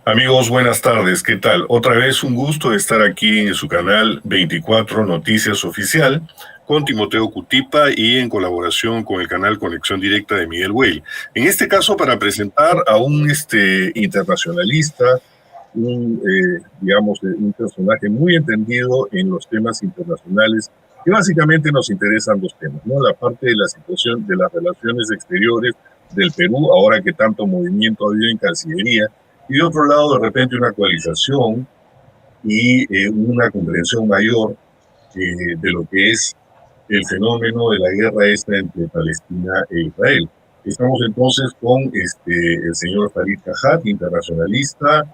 Amigos, buenas tardes. ¿Qué tal? Otra vez un gusto de estar aquí en su canal 24 Noticias Oficial con Timoteo Cutipa y en colaboración con el canal Conexión Directa de Miguel Weil. En este caso, para presentar a un internacionalista, un personaje muy entendido en los temas internacionales, y básicamente nos interesan dos temas, ¿no? La parte de la situación de las relaciones exteriores del Perú, ahora que tanto movimiento ha habido en Cancillería, y de otro lado, de repente, una actualización y una comprensión mayor de lo que es el fenómeno de la guerra esta entre Palestina e Israel. Estamos entonces con el señor Farid Cajat, internacionalista,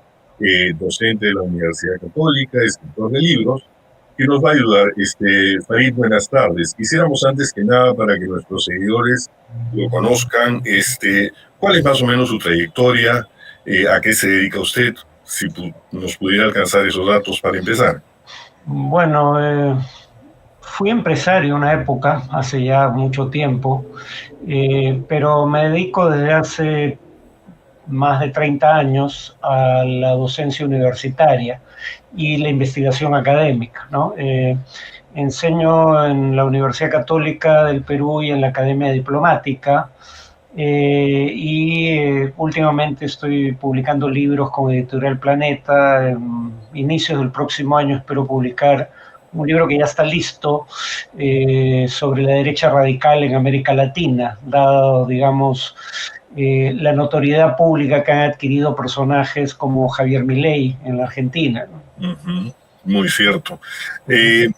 docente de la Universidad Católica, escritor de libros, que nos va a ayudar. Farid, buenas tardes. Quisiéramos antes que nada, para que nuestros seguidores lo conozcan, cuál es más o menos su trayectoria, a qué se dedica usted, si nos pudiera alcanzar esos datos para empezar. Bueno, fui empresario una época, hace ya mucho tiempo, pero me dedico desde hace más de 30 años a la docencia universitaria y la investigación académica, ¿no? Enseño en la Universidad Católica del Perú y en la Academia Diplomática, últimamente estoy publicando libros con Editorial Planeta. En inicios del próximo año espero publicar un libro que ya está listo, sobre la derecha radical en América Latina, dado, digamos, la notoriedad pública que han adquirido personajes como Javier Milei en la Argentina, ¿no? Uh-huh. Muy cierto.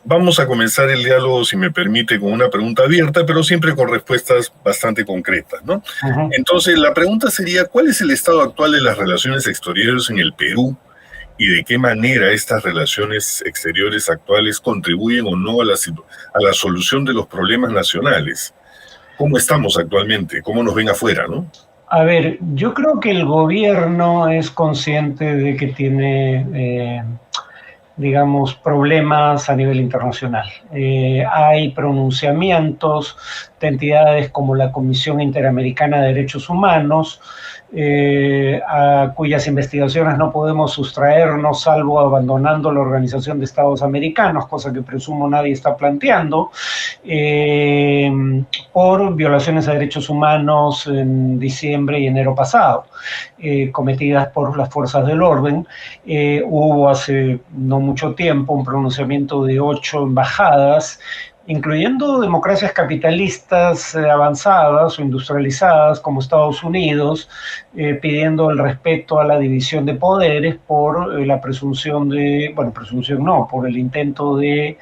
Vamos a comenzar el diálogo, si me permite, con una pregunta abierta, pero siempre con respuestas bastante concretas, ¿no? Uh-huh. Entonces, la pregunta sería, ¿cuál es el estado actual de las relaciones exteriores en el Perú y de qué manera estas relaciones exteriores actuales contribuyen o no a la solución de los problemas nacionales? ¿Cómo estamos actualmente? ¿Cómo nos ven afuera, no? A ver, yo creo que el gobierno es consciente de que tiene, digamos, problemas a nivel internacional. Hay pronunciamientos de entidades como la Comisión Interamericana de Derechos Humanos, a cuyas investigaciones no podemos sustraernos salvo abandonando la Organización de Estados Americanos, cosa que presumo nadie está planteando, por violaciones a derechos humanos en diciembre y enero pasado, cometidas por las fuerzas del orden. Hubo hace no mucho tiempo un pronunciamiento de 8 embajadas, incluyendo democracias capitalistas avanzadas o industrializadas como Estados Unidos, pidiendo el respeto a la división de poderes por la presunción por el intento de,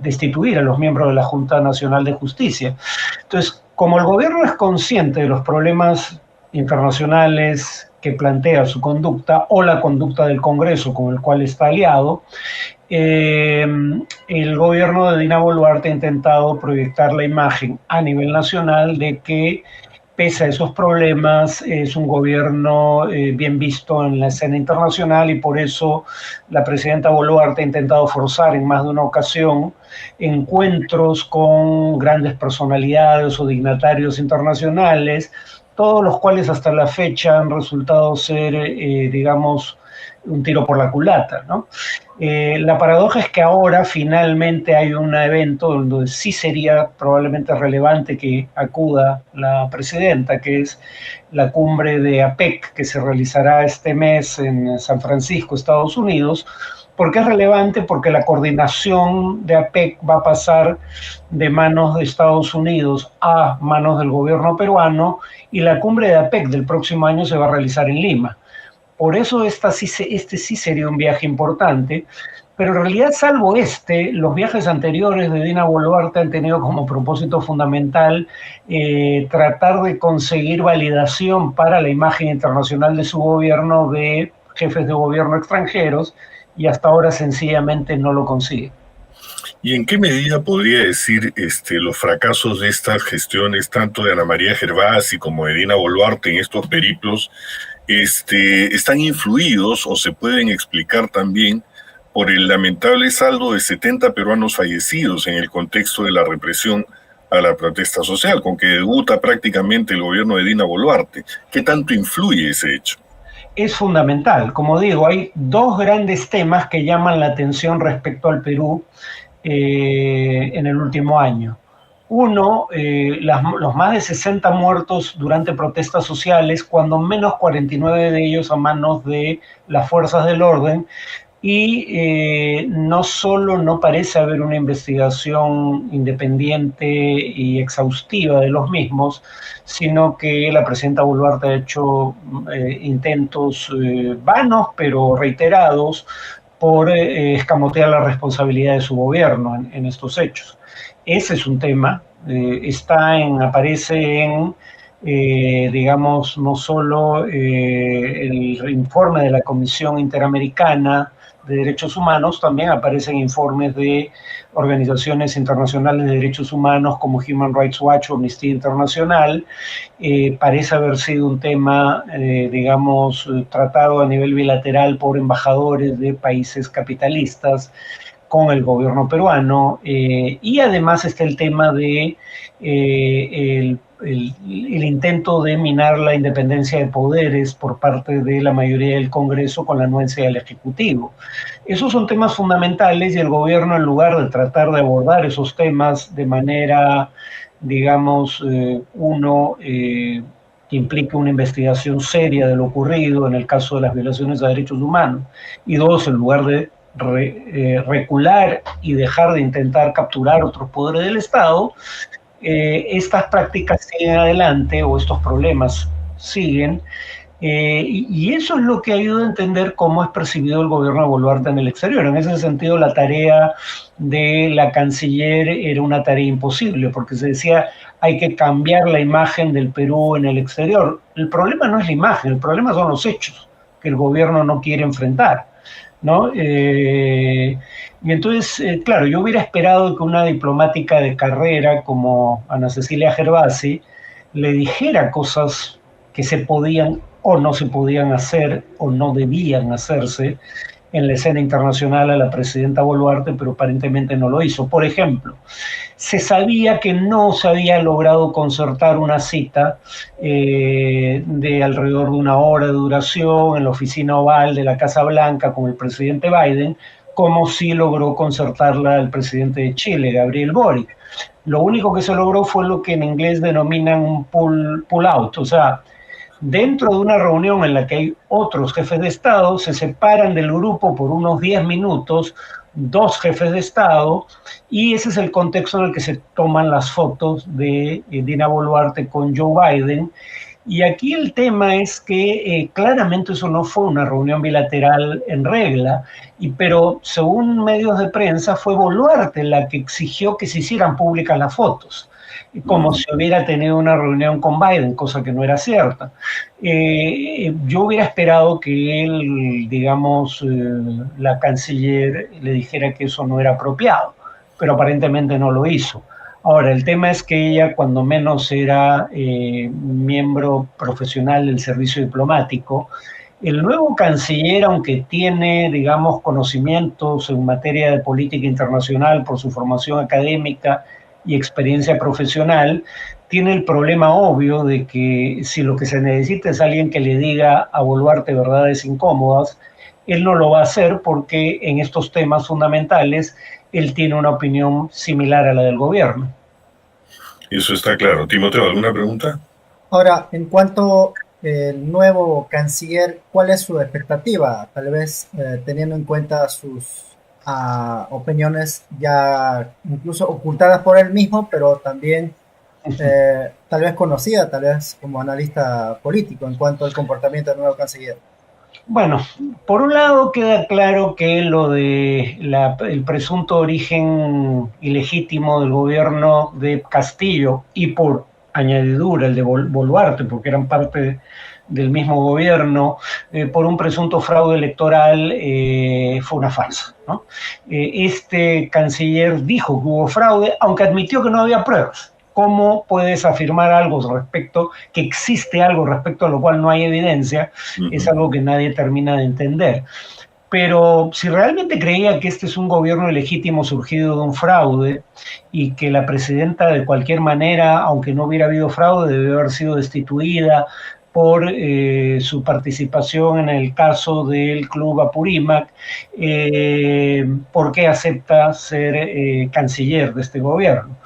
destituir a los miembros de la Junta Nacional de Justicia. Entonces, como el gobierno es consciente de los problemas internacionales que plantea su conducta o la conducta del Congreso con el cual está aliado, el gobierno de Dina Boluarte ha intentado proyectar la imagen a nivel nacional de que, pese a esos problemas, es un gobierno bien visto en la escena internacional, y por eso la presidenta Boluarte ha intentado forzar en más de una ocasión encuentros con grandes personalidades o dignatarios internacionales, todos los cuales hasta la fecha han resultado ser, digamos, un tiro por la culata, ¿no? La paradoja es que ahora finalmente hay un evento donde sí sería probablemente relevante que acuda la presidenta, que es la cumbre de APEC, que se realizará este mes en San Francisco, Estados Unidos. ¿Por qué es relevante? Porque la coordinación de APEC va a pasar de manos de Estados Unidos a manos del gobierno peruano, y la cumbre de APEC del próximo año se va a realizar en Lima. Por eso este sí sería un viaje importante, pero en realidad, salvo los viajes anteriores de Dina Boluarte han tenido como propósito fundamental tratar de conseguir validación para la imagen internacional de su gobierno de jefes de gobierno extranjeros, y hasta ahora sencillamente no lo consigue. ¿Y en qué medida podría decir los fracasos de estas gestiones, tanto de Ana María Gervasi como de Dina Boluarte en estos periplos, están influidos o se pueden explicar también por el lamentable saldo de 70 peruanos fallecidos en el contexto de la represión a la protesta social, con que debuta prácticamente el gobierno de Dina Boluarte. ¿Qué tanto influye ese hecho? Es fundamental. Como digo, hay dos grandes temas que llaman la atención respecto al Perú en el último año. Uno, los más de 60 muertos durante protestas sociales, cuando menos 49 de ellos a manos de las fuerzas del orden, y no solo no parece haber una investigación independiente y exhaustiva de los mismos, sino que la presidenta Boluarte ha hecho intentos vanos pero reiterados por escamotear la responsabilidad de su gobierno en estos hechos. Ese es un tema, aparece en digamos, no solo el informe de la Comisión Interamericana de Derechos Humanos, también aparecen informes de organizaciones internacionales de derechos humanos como Human Rights Watch o Amnistía Internacional. Parece haber sido un tema, digamos, tratado a nivel bilateral por embajadores de países capitalistas con el gobierno peruano, y además está el tema de el intento de minar la independencia de poderes por parte de la mayoría del Congreso con la anuencia del Ejecutivo. Esos son temas fundamentales y el gobierno, en lugar de tratar de abordar esos temas de manera, digamos, que implique una investigación seria de lo ocurrido en el caso de las violaciones a derechos humanos, y dos, en lugar de recular y dejar de intentar capturar otros poderes del Estado, estas prácticas siguen adelante o estos problemas siguen, y eso es lo que ayuda a entender cómo es percibido el gobierno de Boluarte en el exterior. En ese sentido, la tarea de la canciller era una tarea imposible, porque se decía hay que cambiar la imagen del Perú en el exterior. El problema no es la imagen, el problema son los hechos que el gobierno no quiere enfrentar, ¿no? Y entonces, claro, yo hubiera esperado que una diplomática de carrera como Ana Cecilia Gervasi le dijera cosas que se podían o no se podían hacer o no debían hacerse en la escena internacional a la presidenta Boluarte, pero aparentemente no lo hizo. Por ejemplo, se sabía que no se había logrado concertar una cita de alrededor de una hora de duración en la oficina oval de la Casa Blanca con el presidente Biden, como sí logró concertarla el presidente de Chile, Gabriel Boric. Lo único que se logró fue lo que en inglés denominan un pull out, o sea, dentro de una reunión en la que hay otros jefes de Estado, se separan del grupo por unos 10 minutos, dos jefes de Estado, y ese es el contexto en el que se toman las fotos de Dina Boluarte con Joe Biden. Y aquí el tema es que claramente eso no fue una reunión bilateral en regla, pero según medios de prensa fue Boluarte la que exigió que se hicieran públicas las fotos, como si hubiera tenido una reunión con Biden, cosa que no era cierta. Yo hubiera esperado que él, digamos, la canciller le dijera que eso no era apropiado, pero aparentemente no lo hizo. Ahora, el tema es que ella, cuando menos era miembro profesional del servicio diplomático, el nuevo canciller, aunque tiene, digamos, conocimientos en materia de política internacional por su formación académica y experiencia profesional, tiene el problema obvio de que si lo que se necesita es alguien que le diga a Boluarte verdades incómodas, él no lo va a hacer porque en estos temas fundamentales él tiene una opinión similar a la del gobierno. Eso está claro. Timoteo, ¿alguna pregunta? Ahora, en cuanto al nuevo canciller, ¿cuál es su expectativa? Tal vez teniendo en cuenta sus opiniones ya incluso ocultadas por él mismo, pero también tal vez conocida, tal vez como analista político en cuanto al comportamiento del nuevo canciller. Bueno, por un lado queda claro que lo de el presunto origen ilegítimo del gobierno de Castillo y por añadidura el de Boluarte, porque eran parte del mismo gobierno, por un presunto fraude electoral, fue una farsa, ¿no? Este canciller dijo que hubo fraude, aunque admitió que no había pruebas. ¿Cómo puedes afirmar algo respecto, que existe algo respecto a lo cual no hay evidencia? Es algo que nadie termina de entender. Pero si realmente creía que este es un gobierno ilegítimo surgido de un fraude y que la presidenta de cualquier manera, aunque no hubiera habido fraude, debió haber sido destituida por su participación en el caso del Club Apurímac, ¿por qué acepta ser canciller de este gobierno?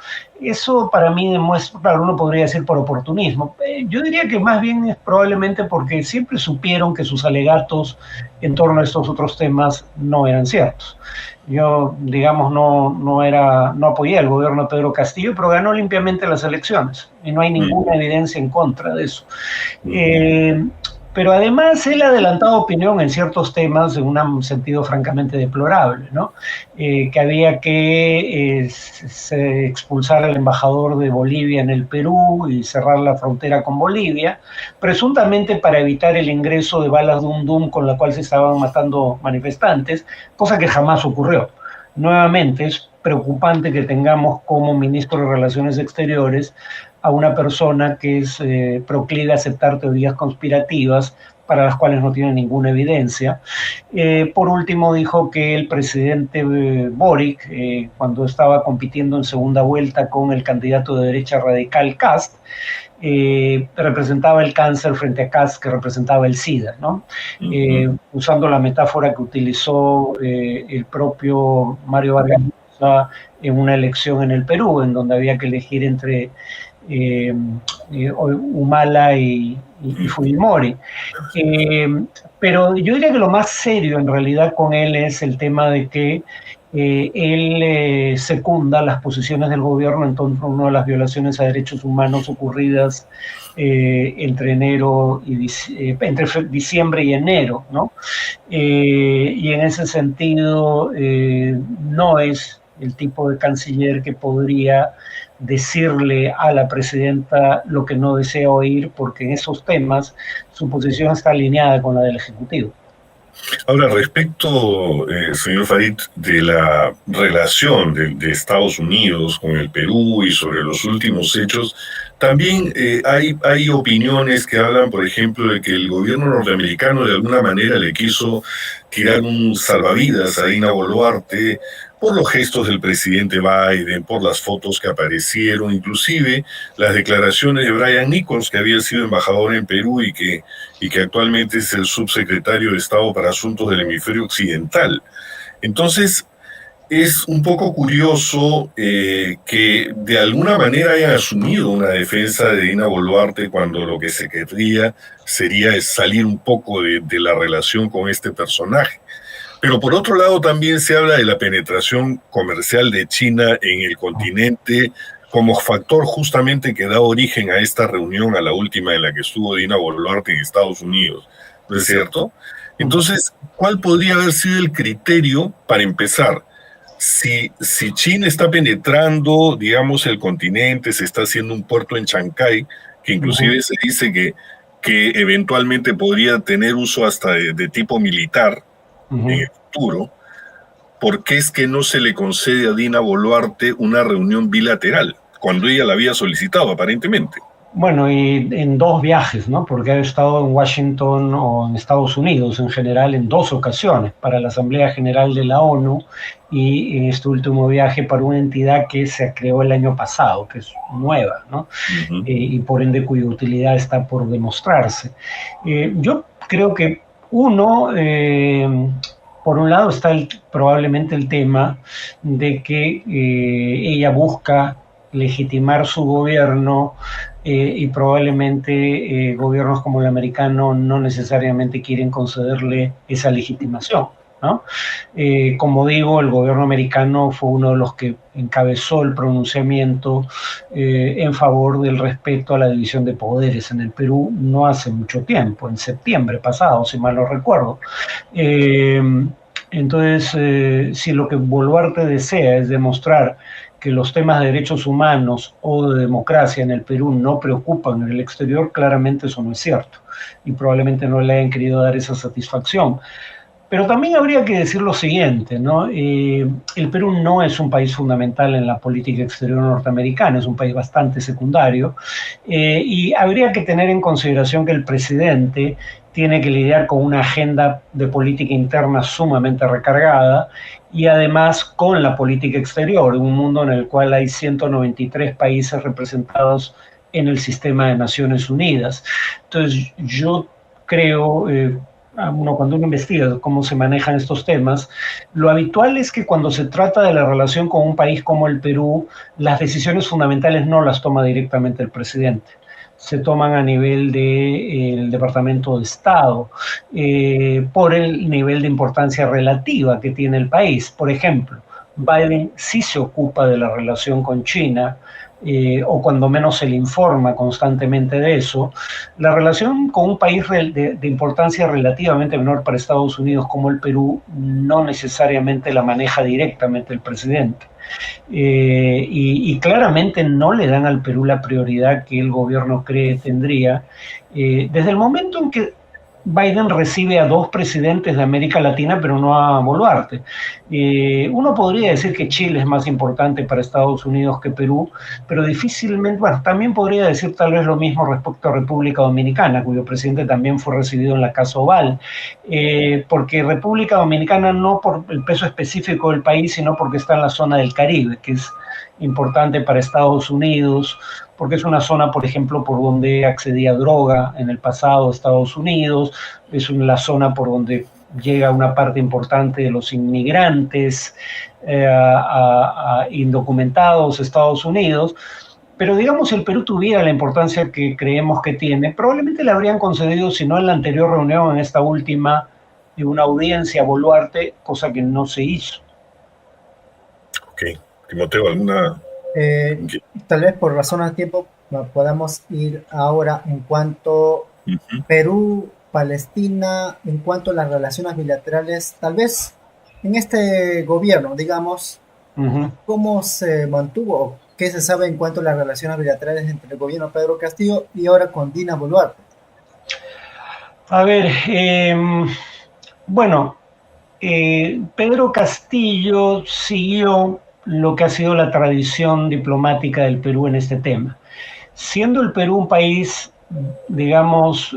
Eso para mí demuestra, claro, uno podría decir por oportunismo. Yo diría que más bien es probablemente porque siempre supieron que sus alegatos en torno a estos otros temas no eran ciertos. Yo, digamos, no apoyé al gobierno de Pedro Castillo, pero ganó limpiamente las elecciones y no hay ninguna evidencia en contra de eso. Pero además él ha adelantado opinión en ciertos temas en un sentido francamente deplorable, ¿no? Que había que expulsar al embajador de Bolivia en el Perú y cerrar la frontera con Bolivia, presuntamente para evitar el ingreso de balas Dum Dum con la cual se estaban matando manifestantes, cosa que jamás ocurrió. Nuevamente, es preocupante que tengamos como ministro de Relaciones Exteriores a una persona que es proclive a aceptar teorías conspirativas para las cuales no tiene ninguna evidencia. Por último, dijo que el presidente Boric, cuando estaba compitiendo en segunda vuelta con el candidato de derecha radical Kast, representaba el cáncer frente a Kast, que representaba el SIDA, ¿no? Usando la metáfora que utilizó el propio Mario Vargas Llosa en una elección en el Perú, en donde había que elegir entre Humala y Fujimori. Pero yo diría que lo más serio en realidad con él es el tema de que él secunda las posiciones del gobierno en torno a las violaciones a derechos humanos ocurridas entre diciembre y enero, ¿no? Y en ese sentido no es el tipo de canciller que podría decirle a la presidenta lo que no desea oír, porque en esos temas su posición está alineada con la del Ejecutivo. Ahora, respecto, señor Farid, de la relación de Estados Unidos con el Perú y sobre los últimos hechos, también hay opiniones que hablan, por ejemplo, de que el gobierno norteamericano de alguna manera le quiso tirar un salvavidas a Dina Boluarte por los gestos del presidente Biden, por las fotos que aparecieron, inclusive las declaraciones de Brian Nichols, que había sido embajador en Perú y que actualmente es el subsecretario de Estado para Asuntos del Hemisferio Occidental. Entonces, es un poco curioso que de alguna manera hayan asumido una defensa de Dina Boluarte cuando lo que se querría sería salir un poco de la relación con este personaje. Pero por otro lado también se habla de la penetración comercial de China en el continente como factor justamente que da origen a esta reunión, a la última en la que estuvo Dina Boluarte en Estados Unidos, ¿no es cierto? Entonces, ¿cuál podría haber sido el criterio para empezar? Si China está penetrando, digamos, el continente, se está haciendo un puerto en Chancay, que inclusive se dice que eventualmente podría tener uso hasta de tipo militar, en el futuro, ¿por qué es que no se le concede a Dina Boluarte una reunión bilateral cuando ella la había solicitado aparentemente? Bueno, y en dos viajes, ¿no? Porque ha estado en Washington o en Estados Unidos en general en dos ocasiones, para la Asamblea General de la ONU y en este último viaje para una entidad que se creó el año pasado, que es nueva, ¿no? Y por ende cuya utilidad está por demostrarse. Yo creo que por un lado está probablemente el tema de que ella busca legitimar su gobierno y probablemente gobiernos como el americano no necesariamente quieren concederle esa legitimación, ¿no? Como digo, el gobierno americano fue uno de los que encabezó el pronunciamiento en favor del respeto a la división de poderes en el Perú no hace mucho tiempo, en septiembre pasado, si mal no recuerdo. Entonces, si lo que Boluarte desea es demostrar que los temas de derechos humanos o de democracia en el Perú no preocupan en el exterior, claramente eso no es cierto y probablemente no le hayan querido dar esa satisfacción. Pero también habría que decir lo siguiente, ¿no? El Perú no es un país fundamental en la política exterior norteamericana, es un país bastante secundario, y habría que tener en consideración que el presidente tiene que lidiar con una agenda de política interna sumamente recargada y además con la política exterior, un mundo en el cual hay 193 países representados en el sistema de Naciones Unidas. Entonces, yo creo, cuando uno investiga cómo se manejan estos temas, lo habitual es que cuando se trata de la relación con un país como el Perú, las decisiones fundamentales no las toma directamente el presidente, se toman a nivel del Departamento de Estado, por el nivel de importancia relativa que tiene el país. Por ejemplo, Biden sí se ocupa de la relación con China, o cuando menos se le informa constantemente de eso. La relación con un país de importancia relativamente menor para Estados Unidos como el Perú no necesariamente la maneja directamente el presidente. Y claramente no le dan al Perú la prioridad que el gobierno cree tendría. Desde el momento en que Biden recibe a 2 presidentes de América Latina, pero no a Boluarte. Uno podría decir que Chile es más importante para Estados Unidos que Perú, pero difícilmente, bueno, también podría decir tal vez lo mismo respecto a República Dominicana, cuyo presidente también fue recibido en la Casa Oval, porque República Dominicana no por el peso específico del país, sino porque está en la zona del Caribe, que es importante para Estados Unidos, porque es una zona, por ejemplo, por donde accedía droga en el pasado Estados Unidos, es la zona por donde llega una parte importante de los inmigrantes indocumentados a Estados Unidos. Pero digamos, si el Perú tuviera la importancia que creemos que tiene, probablemente le habrían concedido, si no en la anterior reunión, en esta última, de una audiencia a Boluarte, cosa que no se hizo. Ok. Timoteo, ¿alguna? Tal vez por razones de tiempo podamos ir ahora en cuanto Perú, Palestina, en cuanto a las relaciones bilaterales, tal vez en este gobierno, digamos, cómo se mantuvo, qué se sabe en cuanto a las relaciones bilaterales entre el gobierno de Pedro Castillo y ahora con Dina Boluarte. A ver, bueno, Pedro Castillo siguió lo que ha sido la tradición diplomática del Perú en este tema. Siendo el Perú un país, digamos,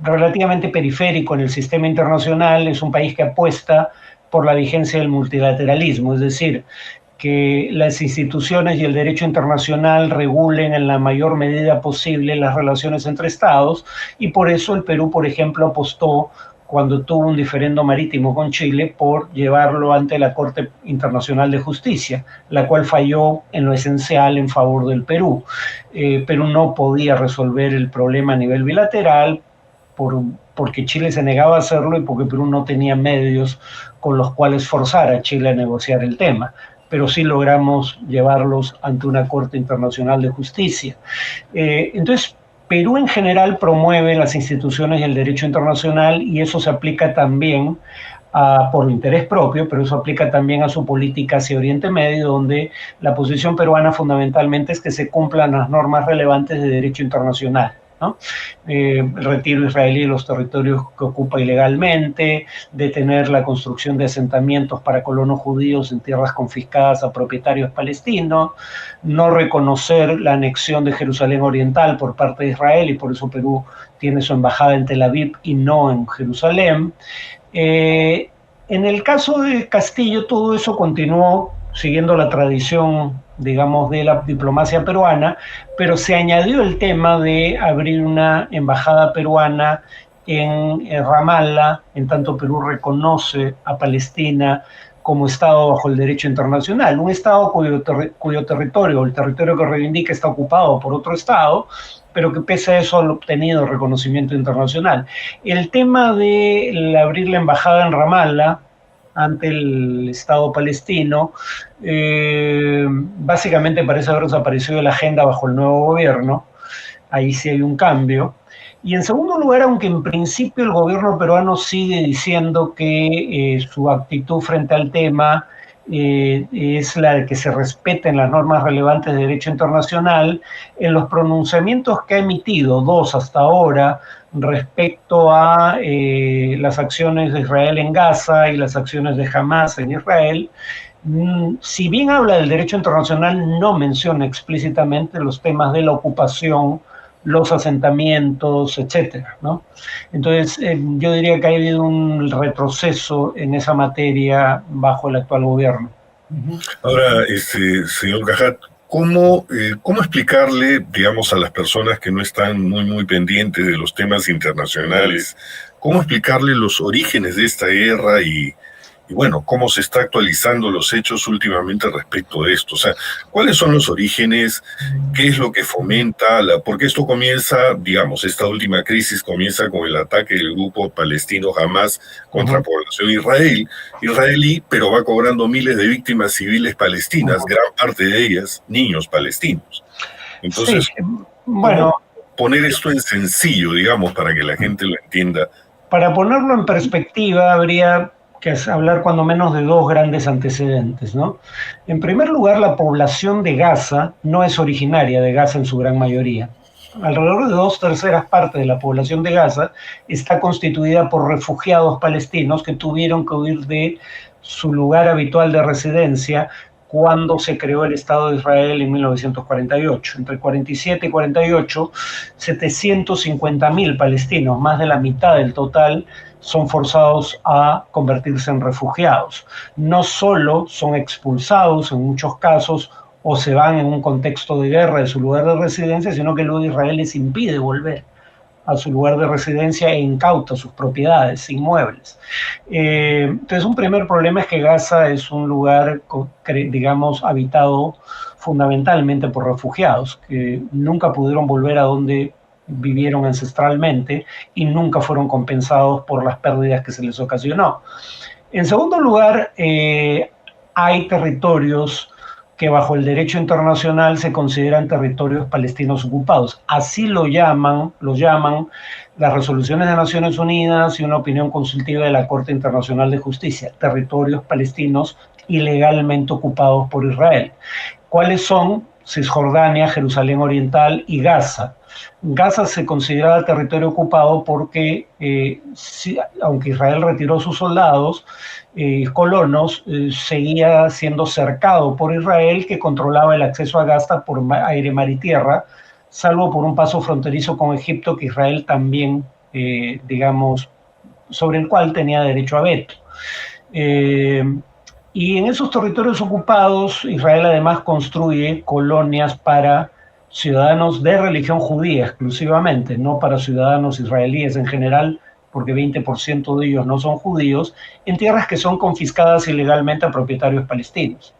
relativamente periférico en el sistema internacional, es un país que apuesta por la vigencia del multilateralismo, es decir, que las instituciones y el derecho internacional regulen en la mayor medida posible las relaciones entre estados, y por eso el Perú, por ejemplo, apostó cuando tuvo un diferendo marítimo con Chile por llevarlo ante la Corte Internacional de Justicia, la cual falló en lo esencial en favor del Perú. Perú no podía resolver el problema a nivel bilateral porque Chile se negaba a hacerlo y porque Perú no tenía medios con los cuales forzar a Chile a negociar el tema, pero sí logramos llevarlos ante una Corte Internacional de Justicia. Entonces, Perú en general promueve las instituciones y el derecho internacional, y eso se aplica también por interés propio, pero eso aplica también a su política hacia Oriente Medio, donde la posición peruana fundamentalmente es que se cumplan las normas relevantes de derecho internacional, ¿no? El retiro israelí de los territorios que ocupa ilegalmente, detener la construcción de asentamientos para colonos judíos en tierras confiscadas a propietarios palestinos, no reconocer la anexión de Jerusalén Oriental por parte de Israel, y por eso Perú tiene su embajada en Tel Aviv y no en Jerusalén. En el caso de Castillo, todo eso continuó siguiendo la tradición, digamos, de la diplomacia peruana, pero se añadió el tema de abrir una embajada peruana en Ramallah, en tanto Perú reconoce a Palestina como Estado bajo el derecho internacional, un Estado cuyo territorio, el territorio que reivindica, está ocupado por otro Estado, pero que pese a eso ha obtenido reconocimiento internacional. El tema de abrir la embajada en Ramallah ante el Estado palestino, básicamente parece haber desaparecido de la agenda bajo el nuevo gobierno. Ahí sí hay un cambio. Y en segundo lugar, aunque en principio el gobierno peruano sigue diciendo que su actitud frente al tema es la de que se respeten las normas relevantes de derecho internacional. En los pronunciamientos que ha emitido, 2 hasta ahora, respecto a las acciones de Israel en Gaza y las acciones de Hamas en Israel, si bien habla del derecho internacional, no menciona explícitamente los temas de la ocupación, los asentamientos, etcétera, ¿no? Entonces, yo diría que ha habido un retroceso en esa materia bajo el actual gobierno. Ahora, señor Cajat, ¿cómo explicarle, digamos, a las personas que no están muy pendientes de los temas internacionales, cómo explicarle los orígenes de esta guerra y bueno, cómo se está actualizando los hechos últimamente respecto de esto? O sea, ¿cuáles son los orígenes? ¿Qué es lo que fomenta? Porque esto comienza, digamos, esta última crisis comienza con el ataque del grupo palestino Hamas contra población israelí, pero va cobrando miles de víctimas civiles palestinas, gran parte de ellas niños palestinos. Entonces, sí, bueno, poner esto en sencillo, digamos, para que la gente lo entienda. Para ponerlo en perspectiva, habría que hablar cuando menos de 2 grandes antecedentes, ¿no? En primer lugar, la población de Gaza no es originaria de Gaza en su gran mayoría. Alrededor de 2/3 partes de la población de Gaza está constituida por refugiados palestinos que tuvieron que huir de su lugar habitual de residencia cuando se creó el Estado de Israel en 1948. Entre 47 y 48, 750.000 palestinos, más de la mitad del total, son forzados a convertirse en refugiados. No solo son expulsados en muchos casos o se van en un contexto de guerra de su lugar de residencia, sino que luego Israel les impide volver a su lugar de residencia e incauta sus propiedades inmuebles. Entonces, un primer problema es que Gaza es un lugar, digamos, habitado fundamentalmente por refugiados, que nunca pudieron volver a donde vivieron ancestralmente y nunca fueron compensados por las pérdidas que se les ocasionó. En segundo lugar, hay territorios que bajo el derecho internacional se consideran territorios palestinos ocupados. Así los llaman las resoluciones de Naciones Unidas y una opinión consultiva de la Corte Internacional de Justicia, territorios palestinos ilegalmente ocupados por Israel. ¿Cuáles son? Cisjordania, Jerusalén Oriental y Gaza. Gaza se consideraba territorio ocupado porque, aunque Israel retiró sus soldados, colonos, seguía siendo cercado por Israel, que controlaba el acceso a Gaza por aire, mar y tierra, salvo por un paso fronterizo con Egipto que Israel también, digamos, sobre el cual tenía derecho a veto. Y en esos territorios ocupados, Israel además construye colonias para ciudadanos de religión judía exclusivamente, no para ciudadanos israelíes en general, porque 20% de ellos no son judíos, en tierras que son confiscadas ilegalmente a propietarios palestinos.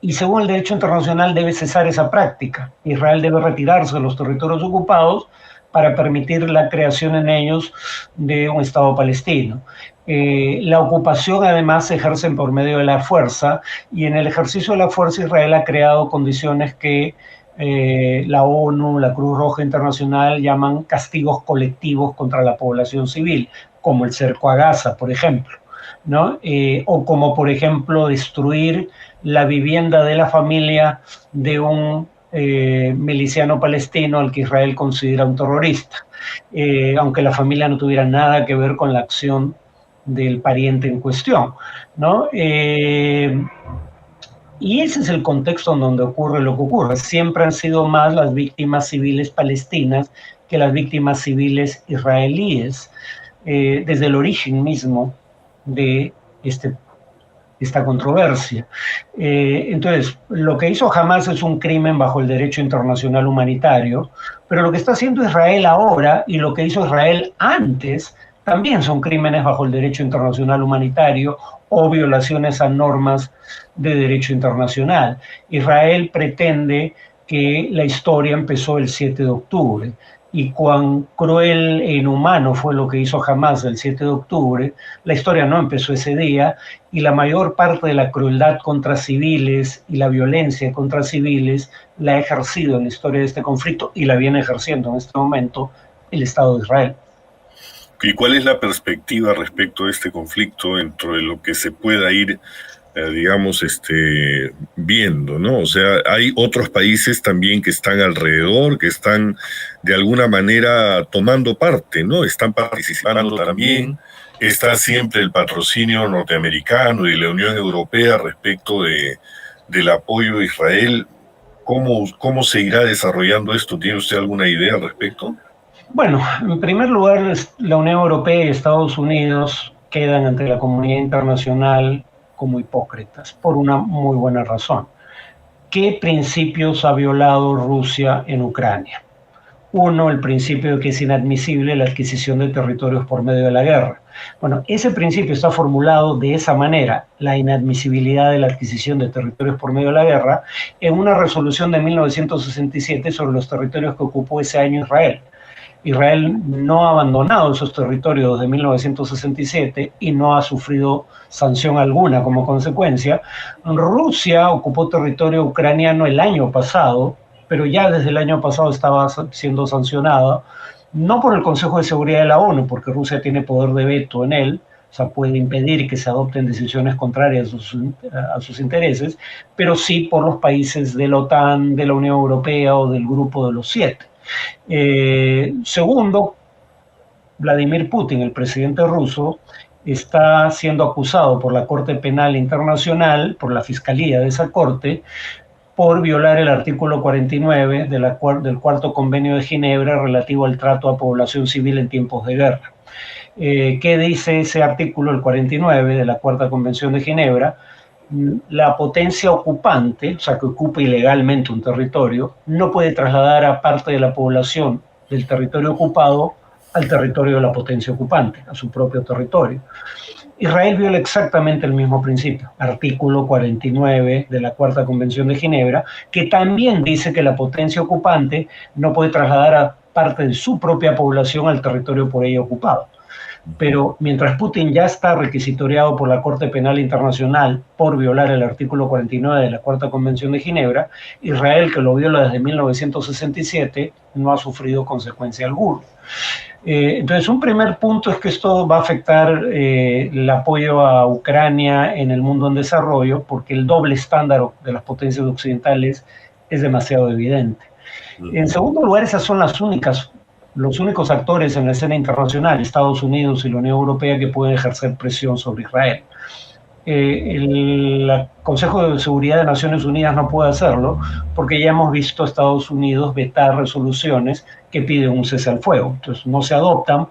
Y según el derecho internacional debe cesar esa práctica. Israel debe retirarse de los territorios ocupados para permitir la creación en ellos de un Estado palestino. La ocupación además se ejerce por medio de la fuerza, y en el ejercicio de la fuerza Israel ha creado condiciones que la ONU, la Cruz Roja Internacional llaman castigos colectivos contra la población civil, como el cerco a Gaza, por ejemplo, ¿no? O como, por ejemplo, destruir la vivienda de la familia de un miliciano palestino al que Israel considera un terrorista, aunque la familia no tuviera nada que ver con la acción del pariente en cuestión, ¿no? Y ese es el contexto en donde ocurre lo que ocurre. Siempre han sido más las víctimas civiles palestinas que las víctimas civiles israelíes, desde el origen mismo de esta controversia. Entonces, lo que hizo Hamas es un crimen bajo el derecho internacional humanitario, pero lo que está haciendo Israel ahora y lo que hizo Israel antes también son crímenes bajo el derecho internacional humanitario o violaciones a normas de derecho internacional. Israel pretende que la historia empezó el 7 de octubre, y cuán cruel e inhumano fue lo que hizo Hamas el 7 de octubre, la historia no empezó ese día, y la mayor parte de la crueldad contra civiles y la violencia contra civiles la ha ejercido en la historia de este conflicto y la viene ejerciendo en este momento el Estado de Israel. ¿Y cuál es la perspectiva respecto a este conflicto dentro de lo que se pueda ir, digamos, viendo, ¿no? O sea, hay otros países también que están alrededor, que están de alguna manera tomando parte, ¿no? Están participando también. Está siempre el patrocinio norteamericano y la Unión Europea respecto del apoyo a Israel. ¿Cómo se irá desarrollando esto? ¿Tiene usted alguna idea al respecto? Bueno, en primer lugar, la Unión Europea y Estados Unidos quedan ante la comunidad internacional como hipócritas, por una muy buena razón. ¿Qué principios ha violado Rusia en Ucrania? Uno, el principio de que es inadmisible la adquisición de territorios por medio de la guerra. Bueno, ese principio está formulado de esa manera, la inadmisibilidad de la adquisición de territorios por medio de la guerra, en una resolución de 1967 sobre los territorios que ocupó ese año Israel. Israel no ha abandonado esos territorios desde 1967 y no ha sufrido sanción alguna como consecuencia. Rusia ocupó territorio ucraniano el año pasado, pero ya desde el año pasado estaba siendo sancionada, no por el Consejo de Seguridad de la ONU, porque Rusia tiene poder de veto en él, o sea, puede impedir que se adopten decisiones contrarias a sus intereses, pero sí por los países de la OTAN, de la Unión Europea o del Grupo de los Siete. Segundo, Vladimir Putin, el presidente ruso, está siendo acusado por la Corte Penal Internacional, por la Fiscalía de esa Corte, por violar el artículo 49 del Cuarto Convenio de Ginebra relativo al trato a población civil en tiempos de guerra. ¿Qué dice ese artículo, el 49 de la Cuarta Convención de Ginebra? La potencia ocupante, o sea, que ocupa ilegalmente un territorio, no puede trasladar a parte de la población del territorio ocupado al territorio de la potencia ocupante, a su propio territorio. Israel viola exactamente el mismo principio, artículo 49 de la Cuarta Convención de Ginebra, que también dice que la potencia ocupante no puede trasladar a parte de su propia población al territorio por ella ocupado. Pero mientras Putin ya está requisitoriado por la Corte Penal Internacional por violar el artículo 49 de la Cuarta Convención de Ginebra, Israel, que lo viola desde 1967, no ha sufrido consecuencia alguna. Entonces, un primer punto es que esto va a afectar el apoyo a Ucrania en el mundo en desarrollo, porque el doble estándar de las potencias occidentales es demasiado evidente. En segundo lugar, esas son los únicos actores en la escena internacional, Estados Unidos y la Unión Europea, que pueden ejercer presión sobre Israel. El Consejo de Seguridad de Naciones Unidas no puede hacerlo porque ya hemos visto a Estados Unidos vetar resoluciones que piden un cese al fuego. Entonces no se adoptan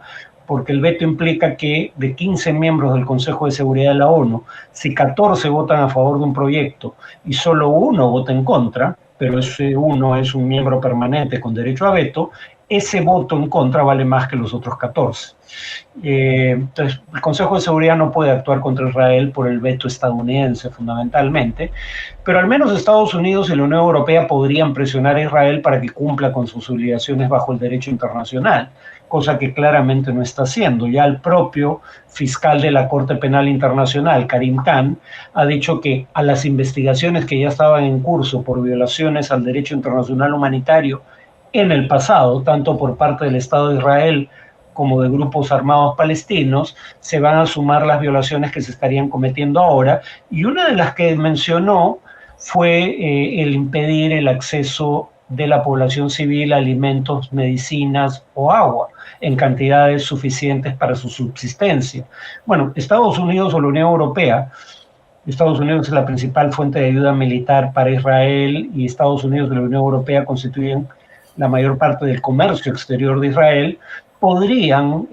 porque el veto implica que de 15 miembros del Consejo de Seguridad de la ONU, si 14 votan a favor de un proyecto y solo uno vota en contra, pero ese uno es un miembro permanente con derecho a veto, ese voto en contra vale más que los otros 14. Entonces, el Consejo de Seguridad no puede actuar contra Israel por el veto estadounidense, fundamentalmente, pero al menos Estados Unidos y la Unión Europea podrían presionar a Israel para que cumpla con sus obligaciones bajo el derecho internacional, cosa que claramente no está haciendo. Ya el propio fiscal de la Corte Penal Internacional, Karim Khan, ha dicho que a las investigaciones que ya estaban en curso por violaciones al derecho internacional humanitario en el pasado, tanto por parte del Estado de Israel como de grupos armados palestinos, se van a sumar las violaciones que se estarían cometiendo ahora, y una de las que mencionó fue el impedir el acceso de la población civil a alimentos, medicinas o agua en cantidades suficientes para su subsistencia. Bueno, Estados Unidos o la Unión Europea, Estados Unidos es la principal fuente de ayuda militar para Israel y Estados Unidos y la Unión Europea constituyen la mayor parte del comercio exterior de Israel, podrían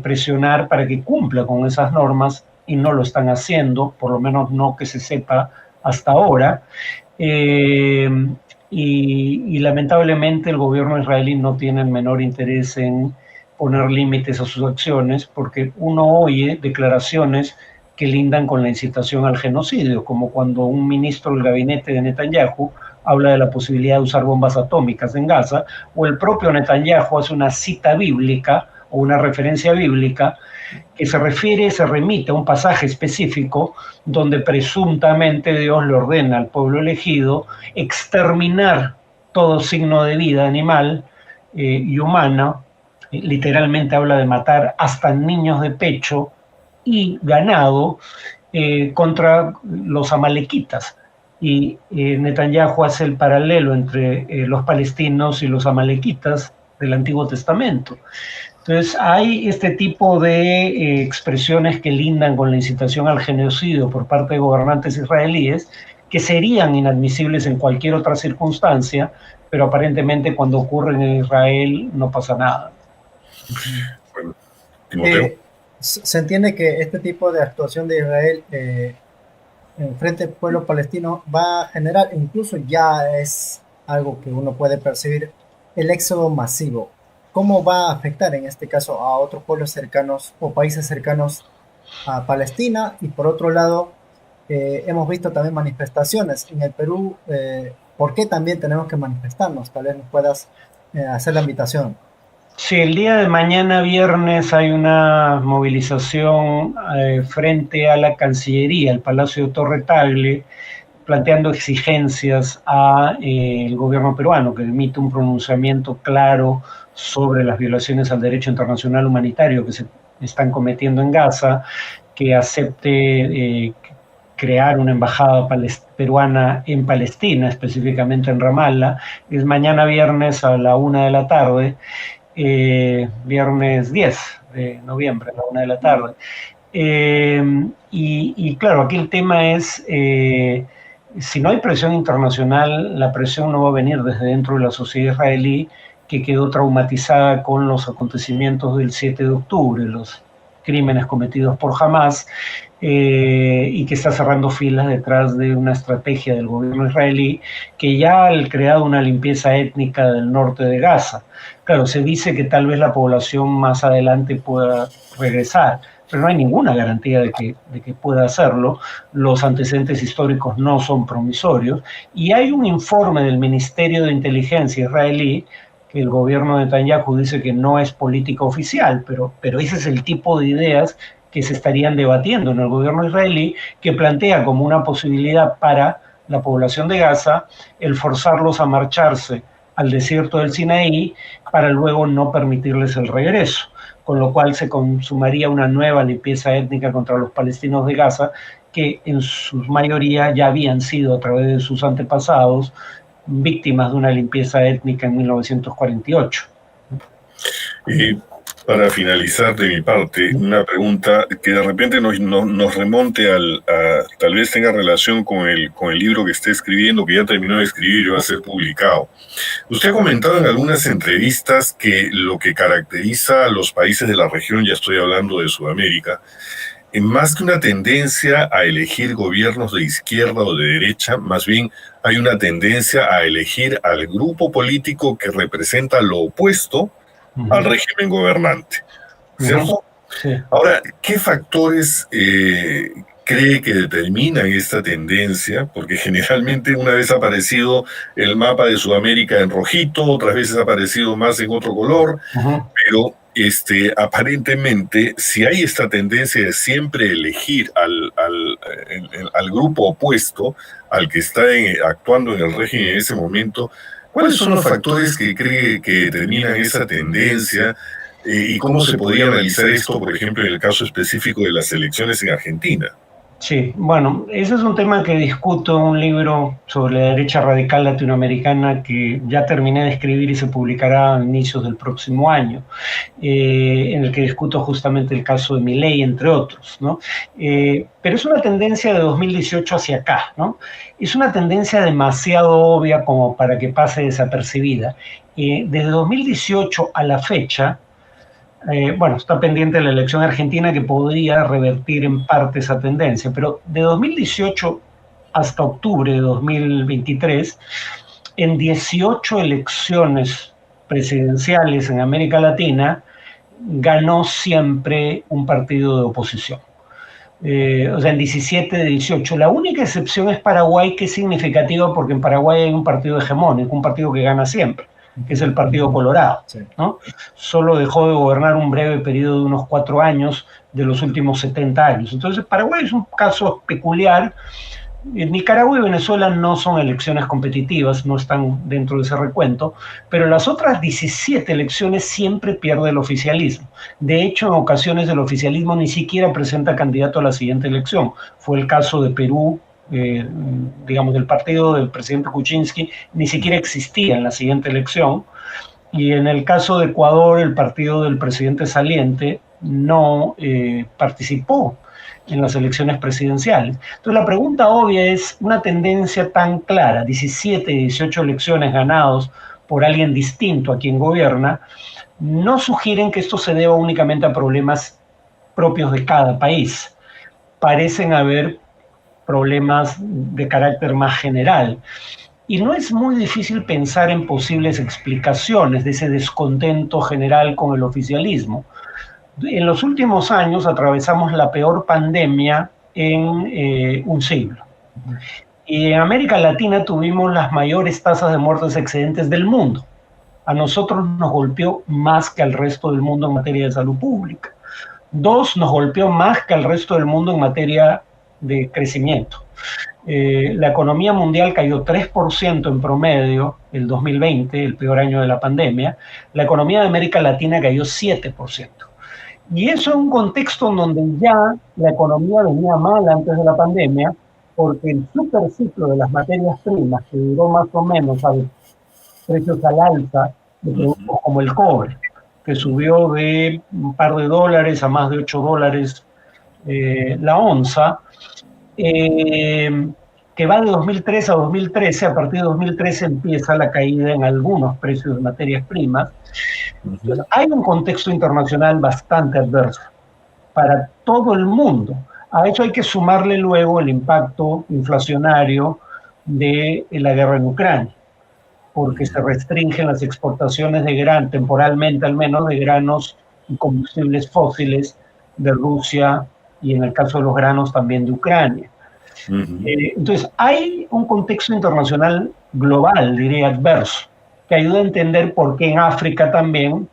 presionar para que cumpla con esas normas y no lo están haciendo, por lo menos no que se sepa hasta ahora. Y lamentablemente el gobierno israelí no tiene el menor interés en poner límites a sus acciones, porque uno oye declaraciones que lindan con la incitación al genocidio, como cuando un ministro del gabinete de Netanyahu habla de la posibilidad de usar bombas atómicas en Gaza, o el propio Netanyahu hace una cita bíblica o una referencia bíblica que se remite a un pasaje específico donde presuntamente Dios le ordena al pueblo elegido exterminar todo signo de vida animal y humana literalmente habla de matar hasta niños de pecho y ganado contra los amalequitas. Y Netanyahu hace el paralelo entre los palestinos y los amalequitas del Antiguo Testamento. Entonces hay este tipo de expresiones que lindan con la incitación al genocidio por parte de gobernantes israelíes que serían inadmisibles en cualquier otra circunstancia, pero aparentemente cuando ocurren en Israel no pasa nada. Bueno, Timoteo. Se entiende que este tipo de actuación de Israel en frente al pueblo palestino va a generar, incluso ya es algo que uno puede percibir, el éxodo masivo. ¿Cómo va a afectar en este caso a otros pueblos cercanos o países cercanos a Palestina? Y por otro lado, hemos visto también manifestaciones en el Perú. ¿Por qué también tenemos que manifestarnos? Tal vez nos puedas hacer la invitación. Sí, el día de mañana viernes hay una movilización frente a la Cancillería, el Palacio de Torre Tagle, planteando exigencias al gobierno peruano, que emite un pronunciamiento claro sobre las violaciones al derecho internacional humanitario que se están cometiendo en Gaza, que acepte crear una embajada peruana en Palestina, específicamente en Ramallah. Es mañana viernes a la 1 de la tarde, viernes 10 de noviembre a la 1 de la tarde. Y claro, aquí el tema es, si no hay presión internacional, la presión no va a venir desde dentro de la sociedad israelí, que quedó traumatizada con los acontecimientos del 7 de octubre, los crímenes cometidos por Hamas, y que está cerrando filas detrás de una estrategia del gobierno israelí que ya ha creado una limpieza étnica del norte de Gaza. Claro, se dice que tal vez la población más adelante pueda regresar, pero no hay ninguna garantía de que pueda hacerlo. Los antecedentes históricos no son promisorios, y hay un informe del Ministerio de Inteligencia israelí que el gobierno de Netanyahu dice que no es política oficial, pero ese es el tipo de ideas que se estarían debatiendo en el gobierno israelí, que plantea como una posibilidad para la población de Gaza el forzarlos a marcharse al desierto del Sinaí para luego no permitirles el regreso, con lo cual se consumaría una nueva limpieza étnica contra los palestinos de Gaza, que en su mayoría ya habían sido, a través de sus antepasados, víctimas de una limpieza étnica en 1948. Para finalizar de mi parte, una pregunta que de repente nos remonte tal vez tenga relación con el libro que está escribiendo, que ya terminó de escribir y va a ser publicado. Usted ha comentado en algunas entrevistas que lo que caracteriza a los países de la región, ya estoy hablando de Sudamérica, más que una tendencia a elegir gobiernos de izquierda o de derecha, más bien hay una tendencia a elegir al grupo político que representa lo opuesto al régimen gobernante, ¿cierto? Sí. Ahora, ¿qué factores cree que determinan esta tendencia? Porque generalmente una vez ha aparecido el mapa de Sudamérica en rojito, otras veces ha aparecido más en otro color, pero aparentemente, si hay esta tendencia de siempre elegir al grupo opuesto, al que está actuando en el régimen en ese momento, ¿cuáles son los factores que cree que determinan esa tendencia? ¿Y cómo se podría analizar esto, por ejemplo, en el caso específico de las elecciones en Argentina? Sí, bueno, ese es un tema que discuto en un libro sobre la derecha radical latinoamericana que ya terminé de escribir y se publicará a inicios del próximo año, en el que discuto justamente el caso de Milei, entre otros, ¿no? Pero es una tendencia de 2018 hacia acá, ¿no? Es una tendencia demasiado obvia como para que pase desapercibida. Desde 2018 a la fecha, bueno, está pendiente la elección argentina que podría revertir en parte esa tendencia, pero de 2018 hasta octubre de 2023, en 18 elecciones presidenciales en América Latina, ganó siempre un partido de oposición. O sea, en 17 de 18. La única excepción es Paraguay, que es significativa porque en Paraguay hay un partido hegemónico, un partido que gana siempre, que es el Partido Colorado, ¿no? Solo dejó de gobernar un breve periodo de unos 4 años de los últimos 70 años. Entonces, Paraguay es un caso peculiar, Nicaragua y Venezuela no son elecciones competitivas, no están dentro de ese recuento, pero las otras 17 elecciones siempre pierde el oficialismo. De hecho, en ocasiones el oficialismo ni siquiera presenta candidato a la siguiente elección. Fue el caso de Perú, digamos, del partido del presidente Kuczynski, ni siquiera existía en la siguiente elección. Y en el caso de Ecuador, el partido del presidente saliente no participó en las elecciones presidenciales. Entonces la pregunta obvia es, una tendencia tan clara, 17, 18 elecciones ganados por alguien distinto a quien gobierna, no sugieren que esto se deba únicamente a problemas propios de cada país. Parecen haber problemas de carácter más general. Y no es muy difícil pensar en posibles explicaciones de ese descontento general con el oficialismo. En los últimos años atravesamos la peor pandemia en un siglo. Y en América Latina tuvimos las mayores tasas de muertes excedentes del mundo. A nosotros nos golpeó más que al resto del mundo en materia de salud pública. Nos golpeó más que al resto del mundo en materia de crecimiento. La economía mundial cayó 3% en promedio el 2020, el peor año de la pandemia. La economía de América Latina cayó 7%. Y eso en un contexto en donde ya la economía venía mal antes de la pandemia, porque el superciclo de las materias primas, que duró más o menos a precios al alza de productos como el cobre, que subió de un par de dólares a más de $8 la onza, que va de 2003 a 2013, a partir de 2013 empieza la caída en algunos precios de materias primas. Entonces, hay un contexto internacional bastante adverso para todo el mundo. A eso hay que sumarle luego el impacto inflacionario de la guerra en Ucrania, porque se restringen las exportaciones de granos, temporalmente al menos, de granos y combustibles fósiles de Rusia y en el caso de los granos también de Ucrania. Entonces, hay un contexto internacional global, diría, adverso, que ayuda a entender por qué en África también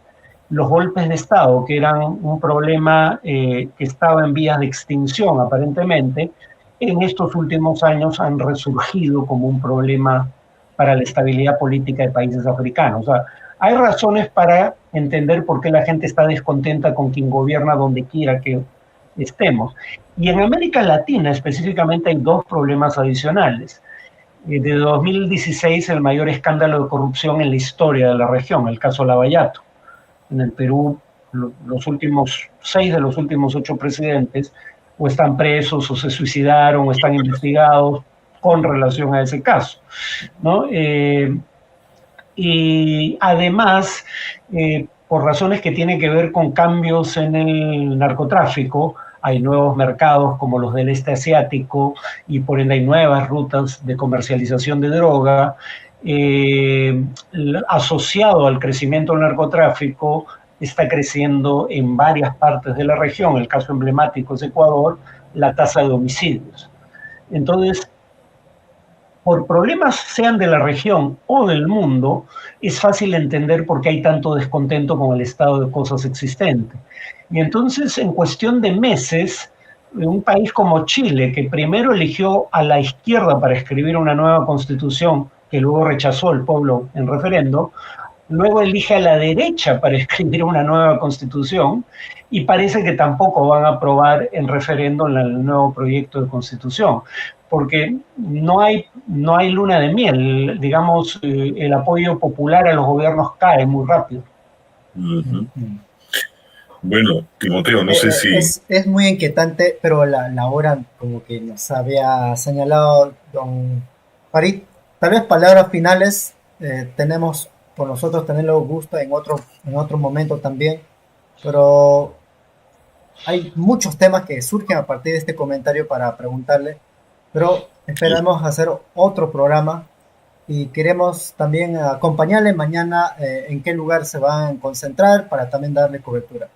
los golpes de Estado, que eran un problema que estaba en vías de extinción aparentemente, en estos últimos años han resurgido como un problema para la estabilidad política de países africanos. O sea, hay razones para entender por qué la gente está descontenta con quien gobierna donde quiera que estemos. Y en América Latina específicamente hay dos problemas adicionales. De 2016 el mayor escándalo de corrupción en la historia de la región, el caso Lavallato. En el Perú, los últimos 6 de los últimos 8 presidentes o están presos o se suicidaron o están investigados con relación a ese caso, ¿no? Y además, por razones que tienen que ver con cambios en el narcotráfico, hay nuevos mercados como los del este asiático y por ende hay nuevas rutas de comercialización de droga. Asociado al crecimiento del narcotráfico, está creciendo en varias partes de la región, el caso emblemático es Ecuador, la tasa de homicidios. Entonces, por problemas sean de la región o del mundo, es fácil entender por qué hay tanto descontento con el estado de cosas existente. Y entonces, en cuestión de meses, un país como Chile, que primero eligió a la izquierda para escribir una nueva constitución, que luego rechazó el pueblo en referendo, luego elige a la derecha para escribir una nueva constitución, y parece que tampoco van a aprobar en referendo el nuevo proyecto de constitución, porque no hay luna de miel, digamos, el apoyo popular a los gobiernos cae muy rápido. Bueno, Timoteo, no sé si... Es muy inquietante, pero la hora, como que nos había señalado don Farid, tal vez palabras finales, tenemos por nosotros tenerlo gusto en otro momento también, pero hay muchos temas que surgen a partir de este comentario para preguntarle, pero esperamos hacer otro programa y queremos también acompañarle mañana en qué lugar se van a concentrar para también darle cobertura.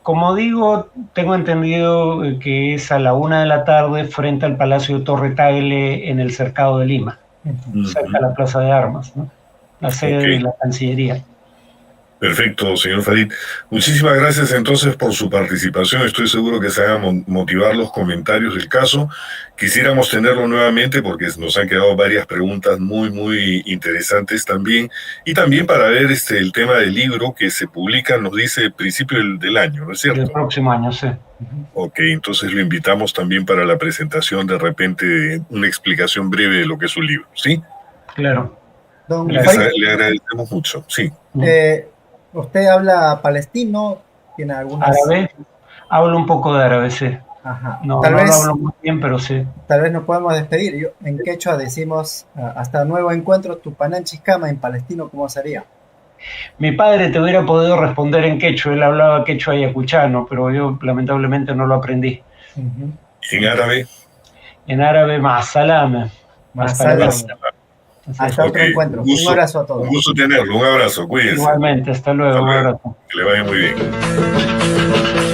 Como digo, tengo entendido que es a la 1 de la tarde frente al Palacio de Torre Tagle en el Cercado de Lima, cerca de la Plaza de Armas, ¿no? La sede de la Cancillería. Perfecto, señor Farid. Muchísimas gracias entonces por su participación. Estoy seguro que se van a motivar los comentarios del caso. Quisiéramos tenerlo nuevamente porque nos han quedado varias preguntas muy interesantes también. Y también para ver el tema del libro que se publica, nos dice principio del año, ¿no es cierto? El próximo año, sí. Ok, entonces lo invitamos también para la presentación, de repente, una explicación breve de lo que es su libro, ¿sí? Claro. Don Le Farid, agradecemos mucho, sí. ¿usted habla palestino? ¿Tiene algunas? ¿Árabe? Hablo un poco de árabe, sí. Ajá. No, Tal no vez, lo hablo muy bien, pero sí. tal vez nos podemos despedir. En quechua decimos hasta nuevo encuentro, Tupanán Chiscama. En palestino, ¿cómo sería? Mi padre te hubiera podido responder en quechua, él hablaba quechua ayacuchano, pero yo lamentablemente no lo aprendí. ¿En árabe? En árabe, masalame. Hasta otro encuentro. Un abrazo a todos. Un gusto tenerlo, un abrazo, cuídense. Igualmente, hasta luego, un abrazo. Que le vaya muy bien.